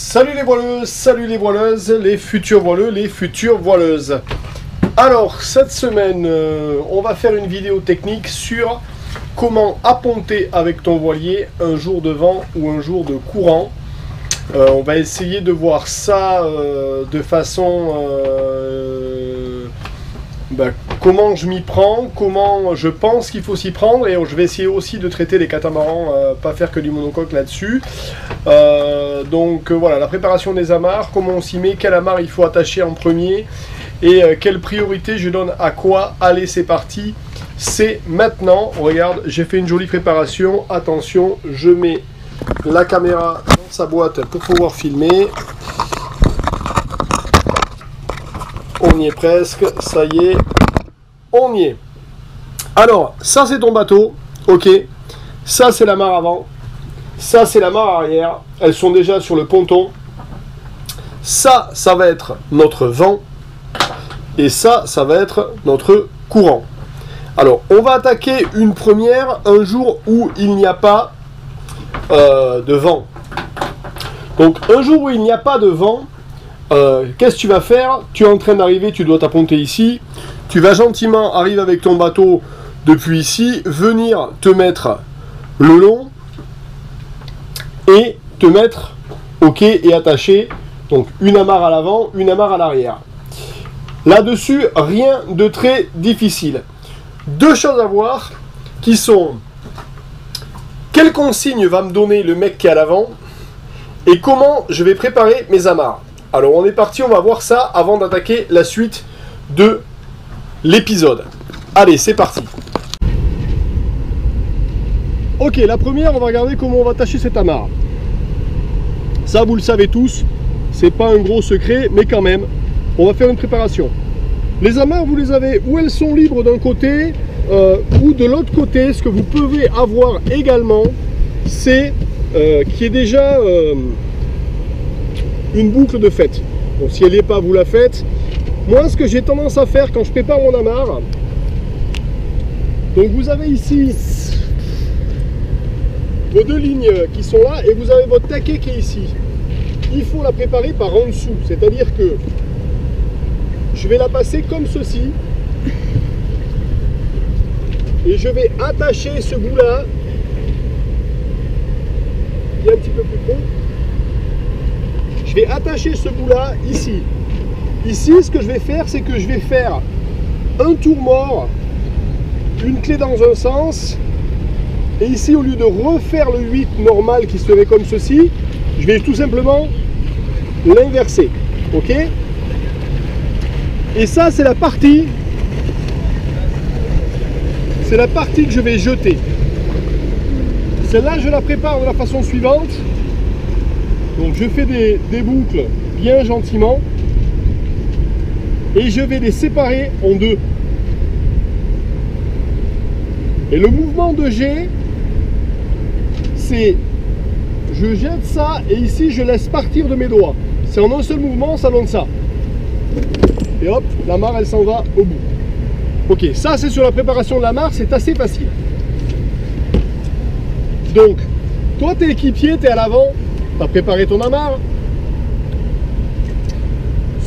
Salut les voileuses, salut les voileuses, les futurs voileux, les futures voileuses. Alors, cette semaine, on va faire une vidéo technique sur comment apponter avec ton voilier un jour de vent ou un jour de courant. On va essayer de voir ça de façon... comment je m'y prends, comment je pense qu'il faut s'y prendre, et je vais essayer aussi de traiter les catamarans, pas faire que du monocoque là-dessus. Donc voilà, la préparation des amarres, comment on s'y met, quelle amarre il faut attacher en premier, et quelle priorité je donne à quoi. Allez, c'est parti, c'est maintenant. Regarde, j'ai fait une jolie préparation, attention, je mets la caméra dans sa boîte pour pouvoir filmer. On y est presque, ça y est, on y est. Alors, ça c'est ton bateau, ok. Ça c'est la mare avant, ça c'est la mare arrière. Elles sont déjà sur le ponton. Ça va être notre vent. Et ça va être notre courant. Alors, on va attaquer une première un jour où il n'y a pas de vent. Donc, un jour où il n'y a pas de vent, qu'est-ce que tu vas faire? Tu es en train d'arriver, tu dois t'apponter ici. Tu vas gentiment arriver avec ton bateau depuis ici, venir te mettre le long et te mettre au quai et attacher. Donc une amarre à l'avant, une amarre à l'arrière. Là-dessus, rien de très difficile. Deux choses à voir qui sont quelle consigne va me donner le mec qui est à l'avant et comment je vais préparer mes amarres. Alors on est parti, on va voir ça avant d'attaquer la suite de l'épisode. Allez, c'est parti. Ok, la première, on va regarder comment on va attacher cette amarre. Ça, vous le savez tous, c'est pas un gros secret, mais quand même, on va faire une préparation. Les amarres, vous les avez où elles sont libres d'un côté ou de l'autre côté. Ce que vous pouvez avoir également, c'est qui est déjà... une boucle de fête. Donc si elle n'est pas, vous la faites. Moi, ce que j'ai tendance à faire quand je prépare mon amarre, donc vous avez ici vos deux lignes qui sont là et vous avez votre taquet qui est ici. Il faut la préparer par en dessous, c'est-à-dire que je vais la passer comme ceci et je vais attacher ce bout-là qui est un petit peu plus gros. Je vais attacher ce bout-là ici. Ici, ce que je vais faire, c'est que je vais faire un tour mort, une clé dans un sens, et ici, au lieu de refaire le 8 normal qui serait comme ceci, je vais tout simplement l'inverser. Ok? Et ça, c'est la partie que je vais jeter. Celle-là, je la prépare de la façon suivante. Donc je fais des boucles bien gentiment et je vais les séparer en deux. Et le mouvement de jet, c'est je jette ça et ici je laisse partir de mes doigts. C'est en un seul mouvement, ça donne ça. Et hop, la mare elle s'en va au bout. Ok, ça c'est sur la préparation de la mare, c'est assez facile. Donc, toi t'es équipier, t'es à l'avant. Tu as préparé ton amarre.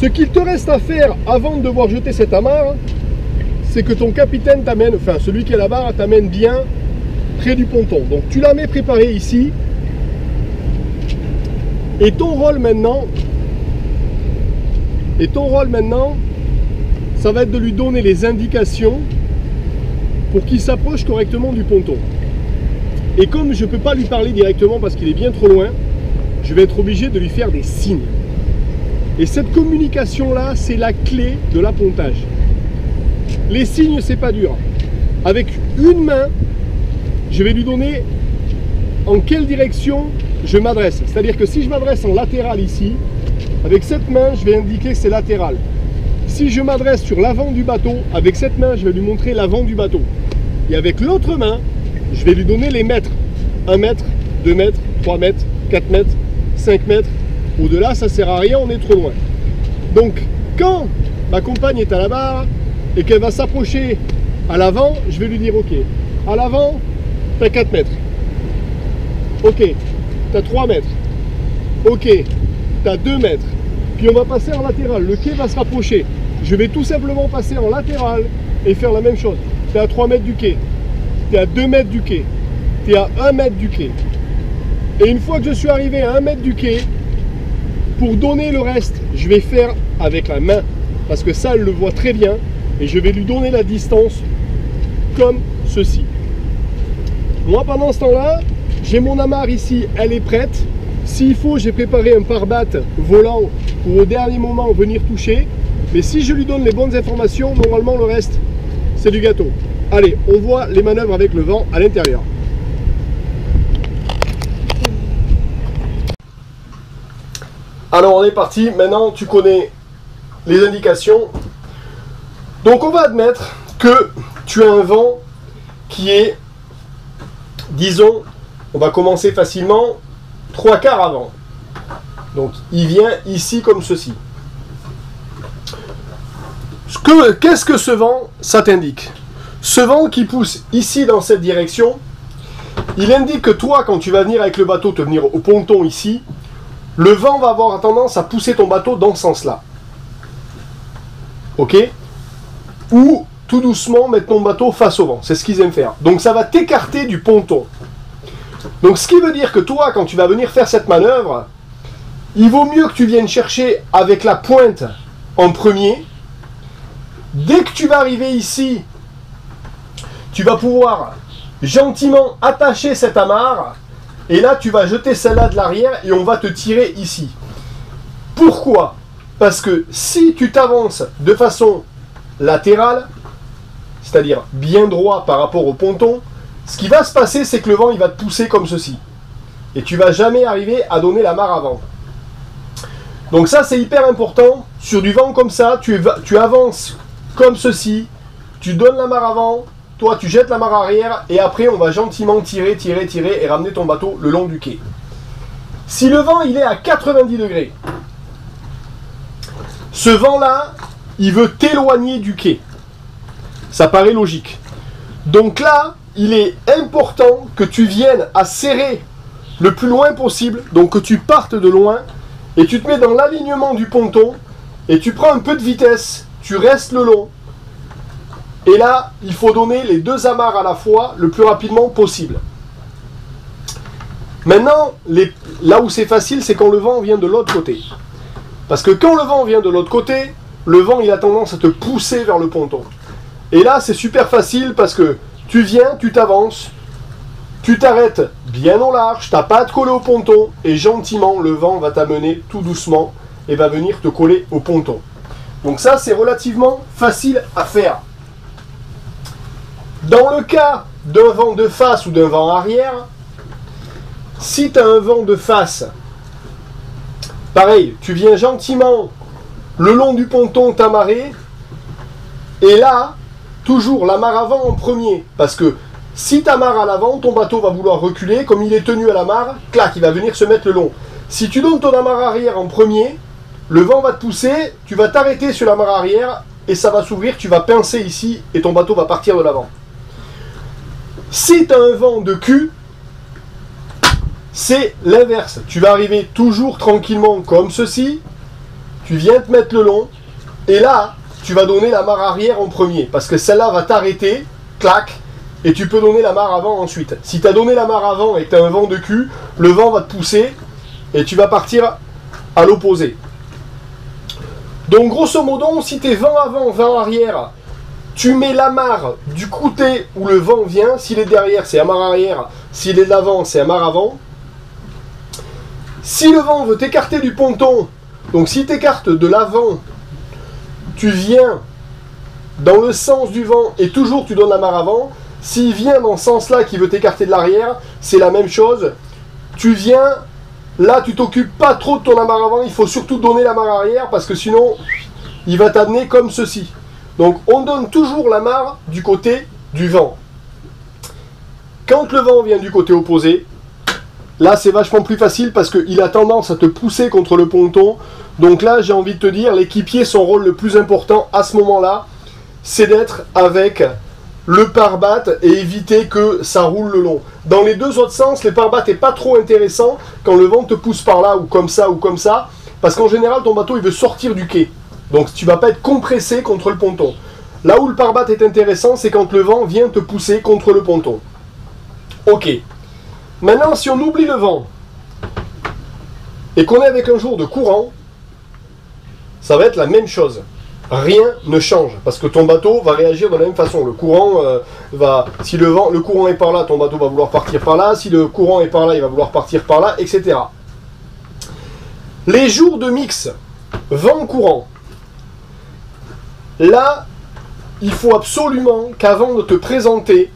Ce qu'il te reste à faire avant de devoir jeter cette amarre, c'est que ton capitaine t'amène, enfin celui qui est là-bas, t'amène bien près du ponton. Donc tu la mets préparée ici. Et ton rôle maintenant, ça va être de lui donner les indications pour qu'il s'approche correctement du ponton. Et comme je ne peux pas lui parler directement parce qu'il est bien trop loin, je vais être obligé de lui faire des signes. Et cette communication-là, c'est la clé de l'appontage. Les signes, c'est pas dur. Avec une main, je vais lui donner en quelle direction je m'adresse. C'est-à-dire que si je m'adresse en latéral ici, avec cette main, je vais indiquer que c'est latéral. Si je m'adresse sur l'avant du bateau, avec cette main, je vais lui montrer l'avant du bateau. Et avec l'autre main, je vais lui donner les mètres. 1 mètre, 2 mètres, 3 mètres, 4 mètres, 5 mètres, au-delà ça sert à rien, on est trop loin. Donc quand ma compagne est à la barre et qu'elle va s'approcher à l'avant, je vais lui dire ok, à l'avant tu as 4 mètres, ok, tu as 3 mètres, ok, tu as 2 mètres. Puis on va passer en latéral, le quai va se rapprocher. Je vais tout simplement passer en latéral et faire la même chose. Tu es à 3 mètres du quai, tu es à 2 mètres du quai, tu es à 1 mètre du quai. Et une fois que je suis arrivé à 1 mètre du quai, pour donner le reste, je vais faire avec la main. Parce que ça, elle le voit très bien. Et je vais lui donner la distance comme ceci. Moi, pendant ce temps-là, j'ai mon amarre ici, elle est prête. S'il faut, j'ai préparé un pare-bat volant pour au dernier moment venir toucher. Mais si je lui donne les bonnes informations, normalement le reste, c'est du gâteau. Allez, on voit les manœuvres avec le vent à l'intérieur. Alors on est parti, maintenant tu connais les indications. Donc on va admettre que tu as un vent qui est, disons, on va commencer facilement, 3/4 avant. Donc il vient ici comme ceci. Qu'est-ce que ce vent, ça t'indique? Ce vent qui pousse ici dans cette direction, il indique que toi, quand tu vas venir avec le bateau, te venir au ponton ici, le vent va avoir tendance à pousser ton bateau dans ce sens-là. Ok? Ou tout doucement mettre ton bateau face au vent. C'est ce qu'ils aiment faire. Donc ça va t'écarter du ponton. Donc ce qui veut dire que toi, quand tu vas venir faire cette manœuvre, il vaut mieux que tu viennes chercher avec la pointe en premier. Dès que tu vas arriver ici, tu vas pouvoir gentiment attacher cette amarre. Et là, tu vas jeter celle-là de l'arrière et on va te tirer ici. Pourquoi? Parce que si tu t'avances de façon latérale, c'est-à-dire bien droit par rapport au ponton, ce qui va se passer, c'est que le vent, il va te pousser comme ceci. Et tu ne vas jamais arriver à donner l'amarre avant. Donc ça, c'est hyper important. Sur du vent comme ça, tu avances comme ceci, tu donnes l'amarre avant, toi, tu jettes l'amarre arrière et après, on va gentiment tirer et ramener ton bateau le long du quai. Si le vent, il est à 90 degrés, ce vent-là, il veut t'éloigner du quai. Ça paraît logique. Donc là, il est important que tu viennes à serrer le plus loin possible, donc que tu partes de loin et tu te mets dans l'alignement du ponton et tu prends un peu de vitesse, tu restes le long. Et là, il faut donner les 2 amarres à la fois le plus rapidement possible. Maintenant, là où c'est facile, c'est quand le vent vient de l'autre côté. Parce que quand le vent vient de l'autre côté, le vent il a tendance à te pousser vers le ponton. Et là, c'est super facile parce que tu viens, tu t'avances, tu t'arrêtes bien au large, tu n'as pas à te coller au ponton et gentiment, le vent va t'amener tout doucement et va venir te coller au ponton. Donc ça, c'est relativement facile à faire. Dans le cas d'un vent de face ou d'un vent arrière, si tu as un vent de face, pareil, tu viens gentiment le long du ponton t'amarrer, et là, toujours l'amarre avant en premier, parce que si tu amarres à l'avant, ton bateau va vouloir reculer, comme il est tenu à l'amarre, clac, il va venir se mettre le long. Si tu donnes ton amarre arrière en premier, le vent va te pousser, tu vas t'arrêter sur l'amarre arrière, et ça va s'ouvrir, tu vas pincer ici, et ton bateau va partir de l'avant. Si tu as un vent de cul, c'est l'inverse. Tu vas arriver toujours tranquillement comme ceci, tu viens te mettre le long, et là, tu vas donner l'amarre arrière en premier, parce que celle-là va t'arrêter, clac, et tu peux donner l'amarre avant ensuite. Si tu as donné l'amarre avant et que tu as un vent de cul, le vent va te pousser, et tu vas partir à l'opposé. Donc grosso modo, si tu es vent avant, vent arrière, tu mets l'amarre du côté où le vent vient. S'il est derrière, c'est amarre arrière. S'il est de l'avant, c'est amarre avant. Si le vent veut t'écarter du ponton, donc si tu écartes de l'avant, tu viens dans le sens du vent et toujours tu donnes l'amarre avant. S'il vient dans ce sens-là qui veut t'écarter de l'arrière, c'est la même chose. Tu viens, là tu t'occupes pas trop de ton amarre avant, il faut surtout donner l'amarre arrière parce que sinon, il va t'amener comme ceci. Donc on donne toujours l'amarre du côté du vent. Quand le vent vient du côté opposé, là c'est vachement plus facile parce qu'il a tendance à te pousser contre le ponton. Donc là j'ai envie de te dire, l'équipier, son rôle le plus important à ce moment-là, c'est d'être avec le pare-bat et éviter que ça roule le long. Dans les deux autres sens, les pare-bat n'est pas trop intéressant quand le vent te pousse par là ou comme ça, Parce qu'en général, ton bateau, il veut sortir du quai. Donc, tu ne vas pas être compressé contre le ponton. Là où le pare-batte est intéressant, c'est quand le vent vient te pousser contre le ponton. Ok. Maintenant, si on oublie le vent et qu'on est avec un jour de courant, ça va être la même chose. Rien ne change parce que ton bateau va réagir de la même façon. Le courant si le courant est par là, ton bateau va vouloir partir par là. Si le courant est par là, il va vouloir partir par là, etc. Les jours de mix, vent courant. Là, il faut absolument qu'avant de te présenter,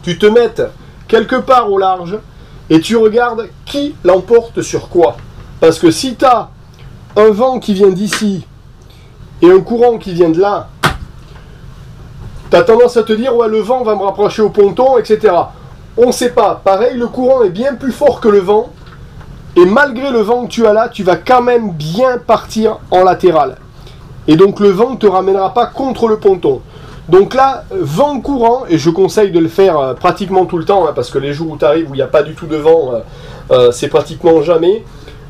tu te mettes quelque part au large et tu regardes qui l'emporte sur quoi. Parce que si tu as un vent qui vient d'ici et un courant qui vient de là, tu as tendance à te dire ouais, le vent va me rapprocher au ponton, etc. On ne sait pas. Pareil, le courant est bien plus fort que le vent et malgré le vent que tu as là, tu vas quand même bien partir en latéral. Et donc le vent ne te ramènera pas contre le ponton. Donc là, vent courant, et je conseille de le faire pratiquement tout le temps, hein, parce que les jours où tu arrives, où il n'y a pas du tout de vent, c'est pratiquement jamais.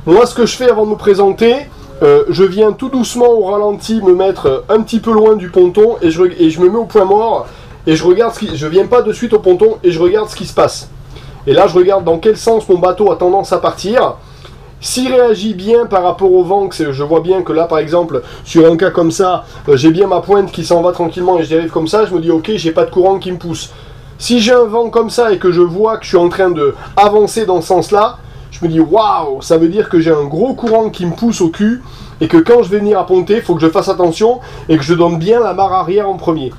Moi, ce que je fais avant de me présenter, je viens tout doucement au ralenti me mettre un petit peu loin du ponton, et je me mets au point mort, et je regarde je viens pas de suite au ponton, et je regarde ce qui se passe. Et là, je regarde dans quel sens mon bateau a tendance à partir. S'il réagit bien par rapport au vent, je vois bien que là par exemple, sur un cas comme ça, j'ai bien ma pointe qui s'en va tranquillement et je dérive comme ça, je me dis ok, j'ai pas de courant qui me pousse. Si j'ai un vent comme ça et que je vois que je suis en train de avancer dans ce sens-là, je me dis waouh, ça veut dire que j'ai un gros courant qui me pousse au cul et que quand je vais venir à ponter, il faut que je fasse attention et que je donne bien la marre arrière en premier.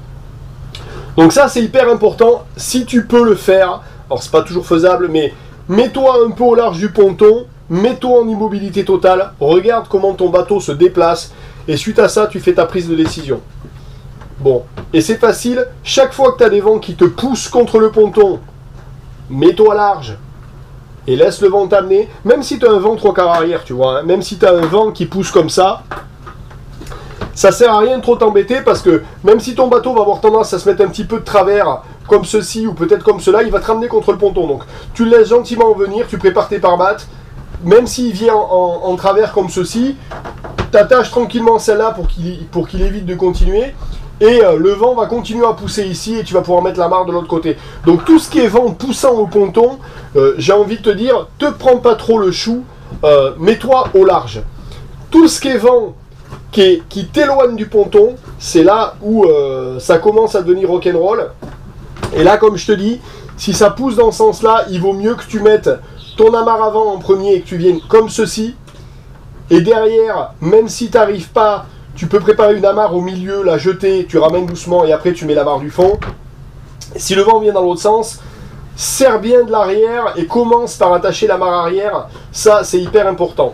Donc ça c'est hyper important, si tu peux le faire, alors c'est pas toujours faisable, mais mets-toi un peu au large du ponton, mets-toi en immobilité totale, regarde comment ton bateau se déplace, et suite à ça, tu fais ta prise de décision. Bon, et c'est facile, chaque fois que tu as des vents qui te poussent contre le ponton, mets-toi large, et laisse le vent t'amener, même si tu as un vent 3/4 arrière, tu vois, hein, même si tu as un vent qui pousse comme ça sert à rien de trop t'embêter, parce que même si ton bateau va avoir tendance à se mettre un petit peu de travers, comme ceci, ou peut-être comme cela, il va te ramener contre le ponton. Donc, tu le laisses gentiment venir, tu prépares tes pare-battes, même s'il vient en travers comme ceci, t'attaches tranquillement celle-là pour qu'il évite de continuer, et le vent va continuer à pousser ici, et tu vas pouvoir mettre la marre de l'autre côté. Donc tout ce qui est vent poussant au ponton, j'ai envie de te dire, te prends pas trop le chou, mets-toi au large. Tout ce qui est vent qui t'éloigne du ponton, c'est là où ça commence à devenir rock'n'roll. Et là, comme je te dis, si ça pousse dans ce sens-là, il vaut mieux que tu mettes ton amarre avant en premier et que tu viennes comme ceci. Et derrière, même si tu n'arrives pas, tu peux préparer une amarre au milieu, la jeter, tu ramènes doucement et après tu mets l'amarre du fond. Si le vent vient dans l'autre sens, serre bien de l'arrière et commence par attacher l'amarre arrière. Ça, c'est hyper important.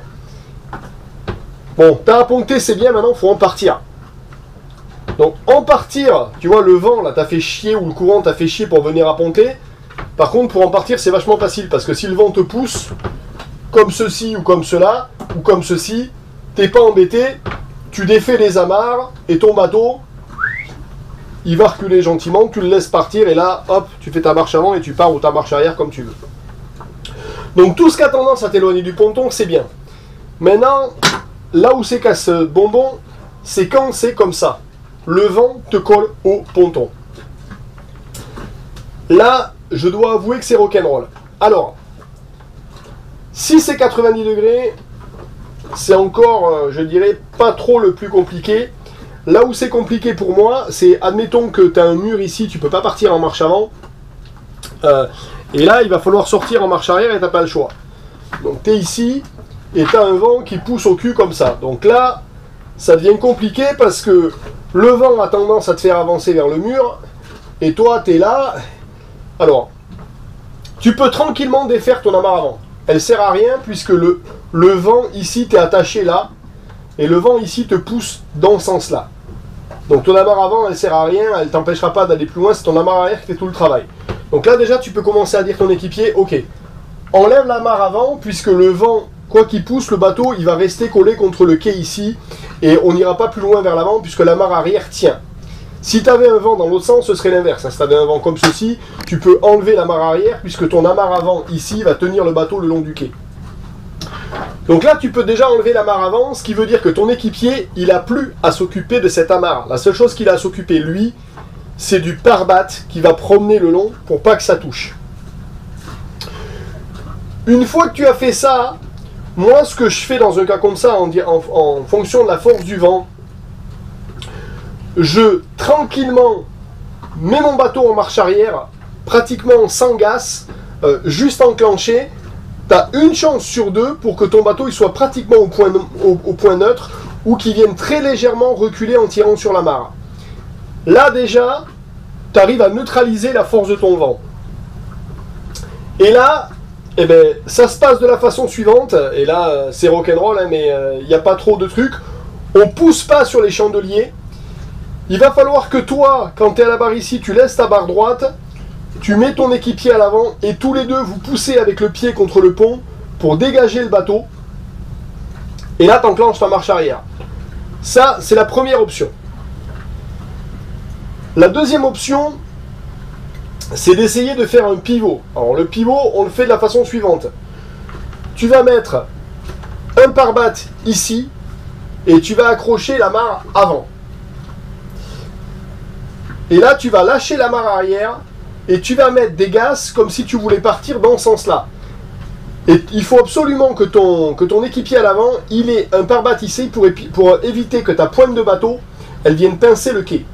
Bon, t'as à ponter, c'est bien, maintenant il faut en partir. Donc en partir, tu vois, le vent là t'a fait chier ou le courant t'a fait chier pour venir à ponter. Par contre, pour en partir, c'est vachement facile parce que si le vent te pousse, comme ceci ou comme cela, ou comme ceci, t'es pas embêté, tu défais les amarres et ton bateau, il va reculer gentiment, tu le laisses partir et là, hop, tu fais ta marche avant et tu pars ou ta marche arrière comme tu veux. Donc tout ce qui a tendance à t'éloigner du ponton, c'est bien. Maintenant, là où c'est casse bonbon, c'est quand c'est comme ça. Le vent te colle au ponton. Là, je dois avouer que c'est rock'n'roll. Alors, si c'est 90 degrés, c'est encore, je dirais, pas trop le plus compliqué. Là où c'est compliqué pour moi, c'est, admettons que tu as un mur ici, tu peux pas partir en marche avant. Et là, il va falloir sortir en marche arrière et tu n'as pas le choix. Donc, tu es ici et tu as un vent qui pousse au cul comme ça. Donc là, ça devient compliqué parce que le vent a tendance à te faire avancer vers le mur et toi, tu es là. Alors, tu peux tranquillement défaire ton amarre avant. Elle sert à rien puisque le vent ici, tu es attaché là et le vent ici te pousse dans ce sens-là. Donc ton amarre avant, elle sert à rien, elle t'empêchera pas d'aller plus loin, c'est ton amarre arrière qui fait tout le travail. Donc là déjà, tu peux commencer à dire ton équipier, ok, enlève l'amarre avant puisque le vent, quoi qu'il pousse, le bateau, il va rester collé contre le quai ici et on n'ira pas plus loin vers l'avant puisque l'amarre arrière tient. Si tu avais un vent dans l'autre sens, ce serait l'inverse. Si tu avais un vent comme ceci, tu peux enlever l'amarre arrière puisque ton amarre avant ici va tenir le bateau le long du quai. Donc là, tu peux déjà enlever l'amarre avant, ce qui veut dire que ton équipier, il n'a plus à s'occuper de cette amarre. La seule chose qu'il a à s'occuper, lui, c'est du pare-bat qui va promener le long pour pas que ça touche. Une fois que tu as fait ça, moi, ce que je fais dans un cas comme ça, en fonction de la force du vent, je tranquillement mets mon bateau en marche arrière, pratiquement sans gaz, juste enclenché. Tu as une chance sur deux pour que ton bateau il soit pratiquement au point neutre ou qu'il vienne très légèrement reculer en tirant sur l'amarre. Là déjà, tu arrives à neutraliser la force de ton vent. Et là, eh ben, ça se passe de la façon suivante, et là c'est rock'n'roll, hein, mais il n'y a pas trop de trucs. On pousse pas sur les chandeliers. Il va falloir que toi, quand tu es à la barre ici, tu laisses ta barre droite, tu mets ton équipier à l'avant, et tous les deux, vous poussez avec le pied contre le pont pour dégager le bateau. Et là, tu enclenches ta marche arrière. Ça, c'est la première option. La deuxième option, c'est d'essayer de faire un pivot. Alors le pivot, on le fait de la façon suivante. Tu vas mettre un pare-bat ici et tu vas accrocher l'amarre avant. Et là, tu vas lâcher l'amarre arrière et tu vas mettre des gaz comme si tu voulais partir dans ce sens-là. Et il faut absolument que ton équipier à l'avant, il ait un pare-bat ici pour éviter que ta pointe de bateau, elle vienne pincer le quai.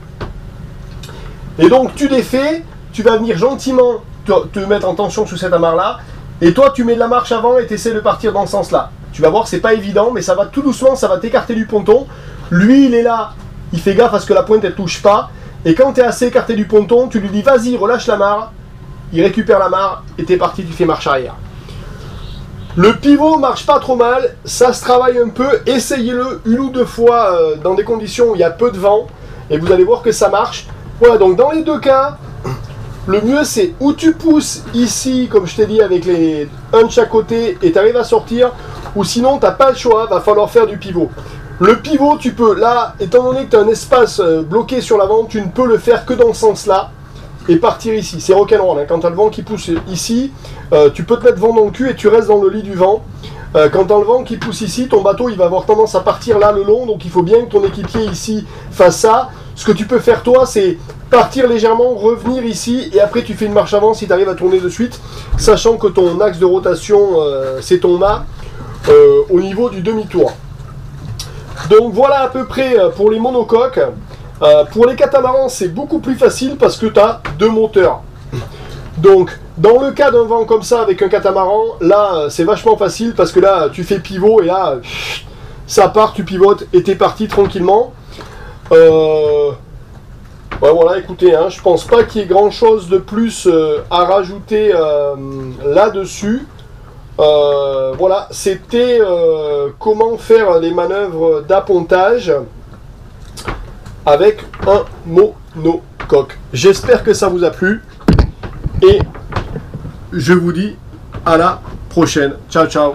Et donc tu défais. Tu vas venir gentiment te mettre en tension sous cette amarre-là, et toi tu mets de la marche avant et tu essaies de partir dans ce sens-là. Tu vas voir, c'est pas évident, mais ça va tout doucement, ça va t'écarter du ponton. Lui, il est là, il fait gaffe à ce que la pointe elle touche pas, et quand tu es assez écarté du ponton, tu lui dis vas-y, relâche l'amarre, il récupère l'amarre, et t'es parti, tu fais marche arrière. Le pivot marche pas trop mal, ça se travaille un peu, essayez-le une ou deux fois dans des conditions où il y a peu de vent, et vous allez voir que ça marche. Voilà, donc dans les deux cas, le mieux c'est où tu pousses ici, comme je t'ai dit, avec un de chaque côté et tu arrives à sortir, ou sinon tu n'as pas le choix, va falloir faire du pivot. Le pivot, tu peux, là, étant donné que tu as un espace bloqué sur l'avant, tu ne peux le faire que dans ce sens-là et partir ici. C'est rock'n'roll, hein. Quand tu as le vent qui pousse ici, tu peux te mettre vent dans le cul et tu restes dans le lit du vent. Quand tu as le vent qui pousse ici, ton bateau il va avoir tendance à partir là le long, donc il faut bien que ton équipier ici fasse ça. Ce que tu peux faire toi, c'est partir légèrement, revenir ici, et après tu fais une marche avant si tu arrives à tourner de suite, sachant que ton axe de rotation, c'est ton mât, au niveau du demi-tour. Donc voilà à peu près pour les monocoques. Pour les catamarans, c'est beaucoup plus facile parce que tu as deux moteurs. Donc, dans le cas d'un vent comme ça avec un catamaran, là, c'est vachement facile parce que là, tu fais pivot et là, ça part, tu pivotes et t'es parti tranquillement. Ouais, voilà, écoutez, hein, je pense pas qu'il y ait grand chose de plus à rajouter là-dessus. Voilà, c'était comment faire les manœuvres d'appontage avec un monocoque. J'espère que ça vous a plu et je vous dis à la prochaine. Ciao, ciao.